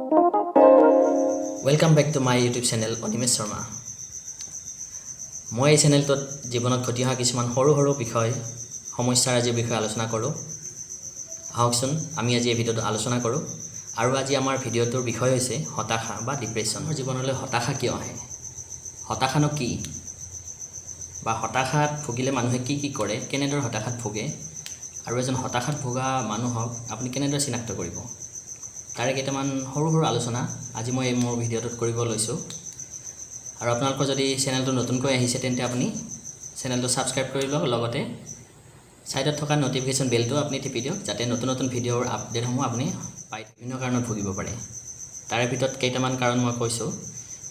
Welcome back to my YouTube channel Onimesh Sharma. মই এই চেনেলটোত জীৱনত ঘটি অহা কিছুমান সৰু সৰু বিষয় সমস্যাৰ আজি বিষয়ে আলোচনা কৰোঁ। আহকচোন আমি আজি এই ভিডিঅ'টো আলোচনা কৰোঁ। আৰু আজি আমাৰ ভিডিঅ'টোৰ বিষয় হৈছে হতাশা বা ডিপ্ৰেশ্যন। জীৱনলৈ হতাশা কিয় আহে? হতাশানো কি? বা হতাশাত ভুগিলে মানুহে কি কি কৰে? কেনেদৰে হতাশাত ভুগে? আৰু এজন হতাশাত ভোগা মানুহক আপুনি কেনেদৰে চিনাক্ত কৰিব? তাৰে কেইটামান সৰু সৰু আলোচনা আজি মই মোৰ ভিডিঅ'টোত কৰিব লৈছোঁ। আৰু আপোনালোকৰ যদি চেনেলটো নতুনকৈ আহিছে তেন্তে আপুনি চেনেলটো ছাবস্ক্ৰাইব কৰি লওক, লগতে সাইডত থকা নটিফিকেশ্যন বেলটো আপুনি টিপি দিয়ক যাতে নতুন নতুন ভিডিঅ'ৰ আপডেটসমূহ আপুনি পাই বিভিন্ন কাৰণত ভুগিব পাৰে। তাৰে ভিতৰত কেইটামান কাৰণ মই কৈছোঁ।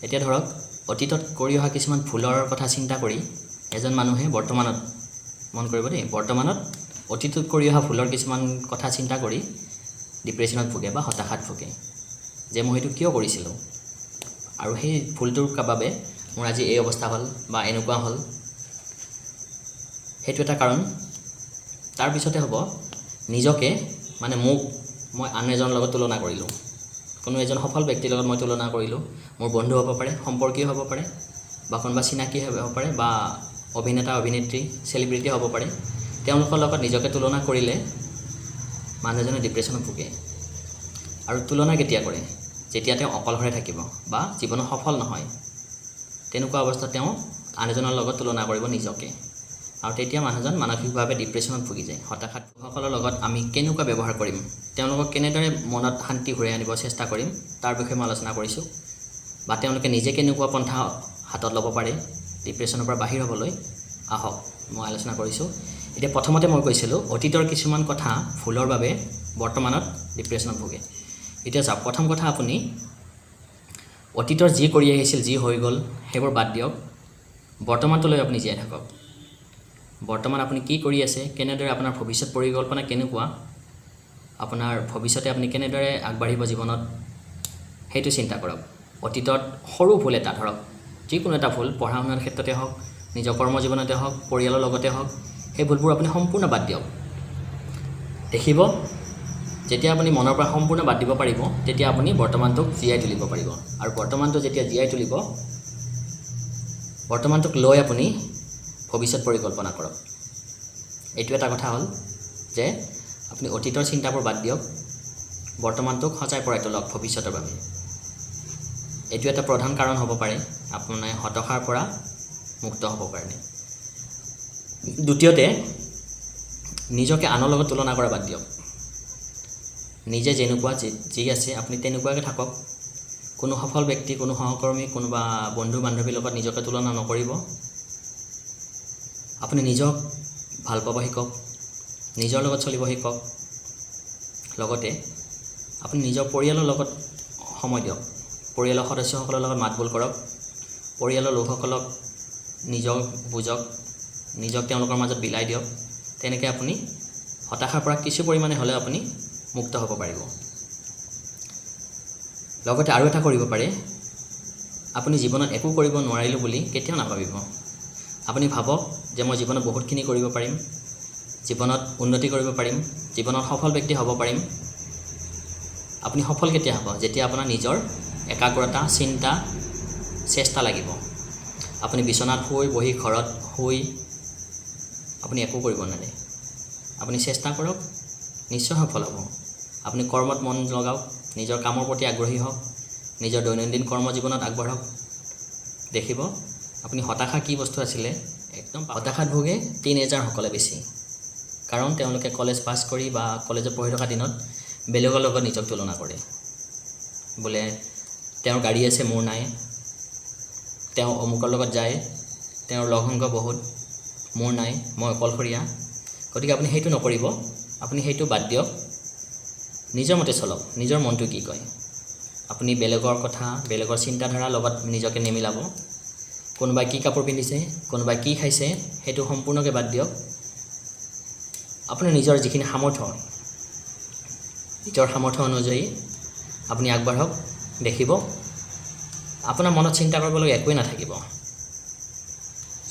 এতিয়া ধৰক অতীতত কৰি অহা কিছুমান ভুলৰ কথা চিন্তা কৰি এজন মানুহে বৰ্তমানত মন কৰিব দেই, বৰ্তমানত অতীতত কৰি অহা ভুলৰ কিছুমান কথা চিন্তা কৰি ডিপ্ৰেশ্যনত ভুগে বা হতাশাত ভুগে যে মই এইটো কিয় কৰিছিলোঁ আৰু সেই ভুলটোৰ বাবে মোৰ আজি এই অৱস্থা হ'ল বা এনেকুৱা হ'ল, সেইটো এটা কাৰণ। তাৰপিছতে হ'ব নিজকে মানে মই আন এজনৰ লগত তুলনা কৰিলোঁ, কোনো এজন সফল ব্যক্তিৰ লগত মই তুলনা কৰিলোঁ। মোৰ বন্ধু হ'ব পাৰে, সম্পৰ্কীয় হ'ব পাৰে, বা কোনোবা চিনাকি হ'ব পাৰে, বা অভিনেতা অভিনেত্ৰী চেলিব্ৰিটি হ'ব পাৰে। তেওঁলোকৰ লগত নিজকে তুলনা কৰিলে মানুহজনে ডিপ্ৰেশ্যনত ভুগে। আৰু তুলনা কেতিয়া কৰে? যেতিয়া তেওঁ অকলশৰে থাকিব বা জীৱনত সফল নহয়, তেনেকুৱা অৱস্থাত তেওঁ আন এজনৰ লগত তুলনা কৰিব নিজকে, আৰু তেতিয়া মানুহজন মানসিকভাৱে ডিপ্ৰেশ্যনত ভুগি যায়। হতাশাত ভোগাসকলৰ লগত আমি কেনেকুৱা ব্যৱহাৰ কৰিম, তেওঁলোকক কেনেদৰে মনত শান্তি ঘূৰাই আনিব চেষ্টা কৰিম, তাৰ বিষয়ে মই আলোচনা কৰিছোঁ। বা তেওঁলোকে নিজে কেনেকুৱা পন্থা হাতত ল'ব পাৰে ডিপ্ৰেশ্যনৰ পৰা বাহিৰ হ'বলৈ, আহক মই আলোচনা কৰিছোঁ। এতিয়া প্ৰথমতে মই কৈছিলোঁ অতীতৰ কিছুমান কথা ভুলৰ বাবে বৰ্তমানত ডিপ্ৰেশ্যনত ভুগে। এতিয়া চাওক, প্ৰথম কথা, আপুনি অতীতৰ যি কৰি আহিছিল, যি হৈ গ'ল সেইবোৰ বাদ দিয়ক। বৰ্তমানটোলৈ আপুনি জীয়াই থাকক। বৰ্তমান আপুনি কি কৰি আছে, কেনেদৰে আপোনাৰ ভৱিষ্যত পৰিকল্পনা কেনেকুৱা, আপোনাৰ ভৱিষ্যতে আপুনি কেনেদৰে আগবাঢ়িব জীৱনত, সেইটো চিন্তা কৰক। অতীতত সৰু ভুল এটা, ধৰক যিকোনো এটা ভুল, পঢ়া শুনাৰ ক্ষেত্ৰতে হওক, নিজৰ কৰ্মজীৱনতে হওক, পৰিয়ালৰ লগতে হওক, সেই ভুলবোৰ আপুনি সম্পূৰ্ণ বাদ দিয়ক। দেখিব যেতিয়া আপুনি মনৰ পৰা সম্পূৰ্ণ বাদ দিব পাৰিব, তেতিয়া আপুনি বৰ্তমানটোক জীয়াই তুলিব পাৰিব। আৰু বৰ্তমানটো যেতিয়া জীয়াই তুলিব, বৰ্তমানটোক লৈ আপুনি ভৱিষ্যত পৰিকল্পনা কৰক। এইটো এটা কথা হ'ল যে আপুনি অতীতৰ চিন্তাবোৰ বাদ দিয়ক, বৰ্তমানটোক সজাই পৰাই তোলক ভৱিষ্যতৰ বাবে। এইটো এটা প্ৰধান কাৰণ হ'ব পাৰে আপোনাৰ হতাশাৰ পৰা মুক্ত হ'ব কাৰণে। দ্বিতীয়তে, নিজকে আনৰ লগত তুলনা কৰা বাদ দিয়ক। নিজে যেনেকুৱা যি আছে আপুনি তেনেকুৱাকৈ থাকক। কোনো সফল ব্যক্তি, কোনো সহকৰ্মী, কোনোবা বন্ধু বান্ধৱীৰ লগত নিজকে তুলনা নকৰিব। আপুনি নিজক ভাল পাব শিকক, নিজৰ লগত চলিব শিকক। লগতে আপুনি নিজৰ পৰিয়ালৰ লগত সময় দিয়ক, পৰিয়ালৰ সদস্যসকলৰ লগত মাতবোল কৰক, পৰিয়ালৰ লোকসকলক নিজক বুজক, নিজক তেওঁলোকৰ মাজত বিলাই দিয়ক। তেনেকৈ আপুনি হতাশাৰ পৰা কিছু পৰিমাণে হ'লেও আপুনি মুক্ত হ'ব পাৰিব। লগতে আৰু এটা কৰিব পাৰে, আপুনি জীৱনত একো কৰিব নোৱাৰিলোঁ বুলি কেতিয়াও নাভাবিব। আপুনি ভাবক যে মই জীৱনত বহুতখিনি কৰিব পাৰিম, জীৱনত উন্নতি কৰিব পাৰিম, জীৱনত সফল ব্যক্তি হ'ব পাৰিম। আপুনি সফল কেতিয়া হ'ব? যেতিয়া আপোনাৰ নিজৰ একাগ্ৰতা, চিন্তা, চেষ্টা লাগিব। আপুনি বিচনাত শুই, বহি ঘৰত শুই আপুনি একো কৰিব নোৱাৰে। আপুনি চেষ্টা কৰক, নিশ্চয় সফল হ'ব। আপুনি কৰ্মত মন লগাওক, নিজৰ কামৰ প্ৰতি আগ্ৰহী হওক, নিজৰ দৈনন্দিন কৰ্মজীৱনত আগবাঢ়ক। দেখিব আপুনি হতাশা কি বস্তু আছিলে একদম। হতাশাত ভোগে টিনেজাৰসকলে বেছি, কাৰণ তেওঁলোকে কলেজ পাছ কৰি বা কলেজত পঢ়ি থকা দিনত বেলেগৰ লগত নিজক তুলনা কৰে। বোলে তেওঁৰ গাড়ী আছে, মোৰ নাই, তেওঁ অমুকৰ লগত যায়, তেওঁৰ লগ সংগ বহুত, মোৰ নাই, মই অকলশৰীয়া। গতিকে আপুনি সেইটো নকৰিব, আপুনি সেইটো বাদ দিয়ক, নিজৰ মতে চলক। নিজৰ মনটো কি কয়, আপুনি বেলেগৰ কথা, বেলেগৰ চিন্তাধাৰাৰ লগত নিজকে নিমিলাব। কোনোবাই কি কাপোৰ পিন্ধিছে, কোনোবাই কি খাইছে, সেইটো সম্পূৰ্ণকৈ বাদ দিয়ক। আপোনাৰ নিজৰ যিখিনি সামৰ্থ্য, নিজৰ সামৰ্থ্য অনুযায়ী আপুনি আগবাঢ়ক। দেখিব আপোনাৰ মনত চিন্তা কৰিবলগীয়া একোৱেই নাথাকিব।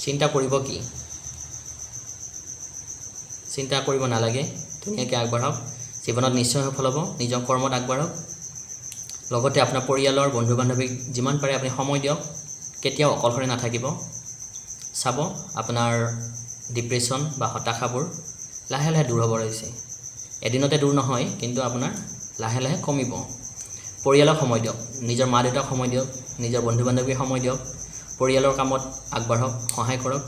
চিন্তা কৰিব কি? চিন্তা কৰিব নালাগে, ধুনীয়াকৈ আগবাঢ়ক। জীৱনত নিশ্চয় সফল হ'ব। নিজৰ কৰ্মত আগবাঢ়ক। লগতে আপোনাৰ পৰিয়ালৰ বন্ধু বান্ধৱীক যিমান পাৰে আপুনি সময় দিয়ক, কেতিয়াও অকলশৰে নাথাকিব। চাব আপোনাৰ ডিপ্ৰেশ্যন বা হতাশাবোৰ লাহে লাহে দূৰ হ'ব ধৰিছে। এদিনতে দূৰ নহয়, কিন্তু আপোনাৰ লাহে লাহে কমিব। পৰিয়ালক সময় দিয়ক, নিজৰ মা দেউতাক সময় দিয়ক, নিজৰ বন্ধু বান্ধৱীক সময় দিয়ক, পৰিয়ালৰ কামত আগবাঢ়ক, সহায় কৰক।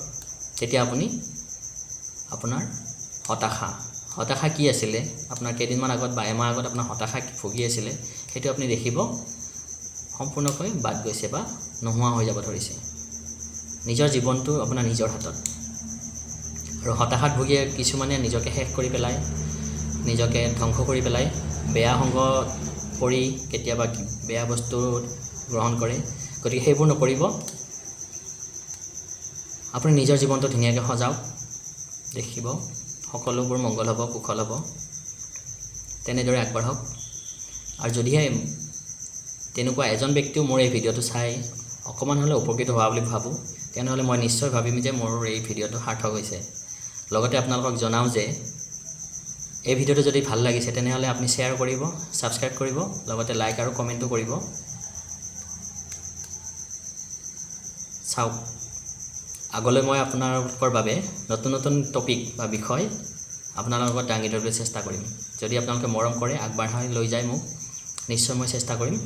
তেতিয়া আপুনি আপোনাৰ হতাশা কি আছিলে, আপোনাৰ কেইদিনমান আগত বা এমাহ আগত আপোনাৰ হতাশা ভুগি আছিলে, সেইটো আপুনি দেখিব সম্পূৰ্ণকৈ বাদ গৈছে বা নোহোৱা হৈ যাব ধৰিছে। নিজৰ জীৱনটো আপোনাৰ নিজৰ হাতত। আৰু হতাশাত ভুগি কিছুমানে নিজকে শেষ কৰি পেলায়, নিজকে ধ্বংস কৰি পেলায়, বেয়া সংগ কৰি কেতিয়াবা বেয়া বস্তু গ্ৰহণ কৰে। গতিকে সেইবোৰ নকৰিব। আপুনি নিজৰ জীৱনটো ধুনীয়াকৈ সজাওক, দেখিব সকলোবোৰ মংগল হ'ব, কুশল হ'ব। তেনেদৰে আগবাঢ়ক। আৰু যদিহে তেনেকুৱা এজন ব্যক্তিও মোৰ এই ভিডিঅ'টো চাই অকণমান হ'লেও উপকৃত হোৱা বুলি ভাবোঁ, তেনেহ'লে মই নিশ্চয় ভাবিম যে মোৰ এই ভিডিঅ'টো সাৰ্থক হৈছে। লগতে আপোনালোকক জনাওঁ যে এই ভিডিঅ'টো যদি ভাল লাগিছে তেনেহ'লে আপুনি শ্বেয়াৰ কৰিব, ছাবস্ক্ৰাইব কৰিব, লগতে লাইক আৰু কমেণ্টো কৰিব। চাওক, আগলৈ মই আপোনালোকৰ বাবে নতুন নতুন টপিক বা বিষয় আপোনালোকৰ লগত দাঙি ধৰিবলৈ চেষ্টা কৰিম। যদি আপোনালোকে মৰম কৰে, আগবঢ়াই লৈ যায় মোক, নিশ্চয় মই চেষ্টা কৰিম।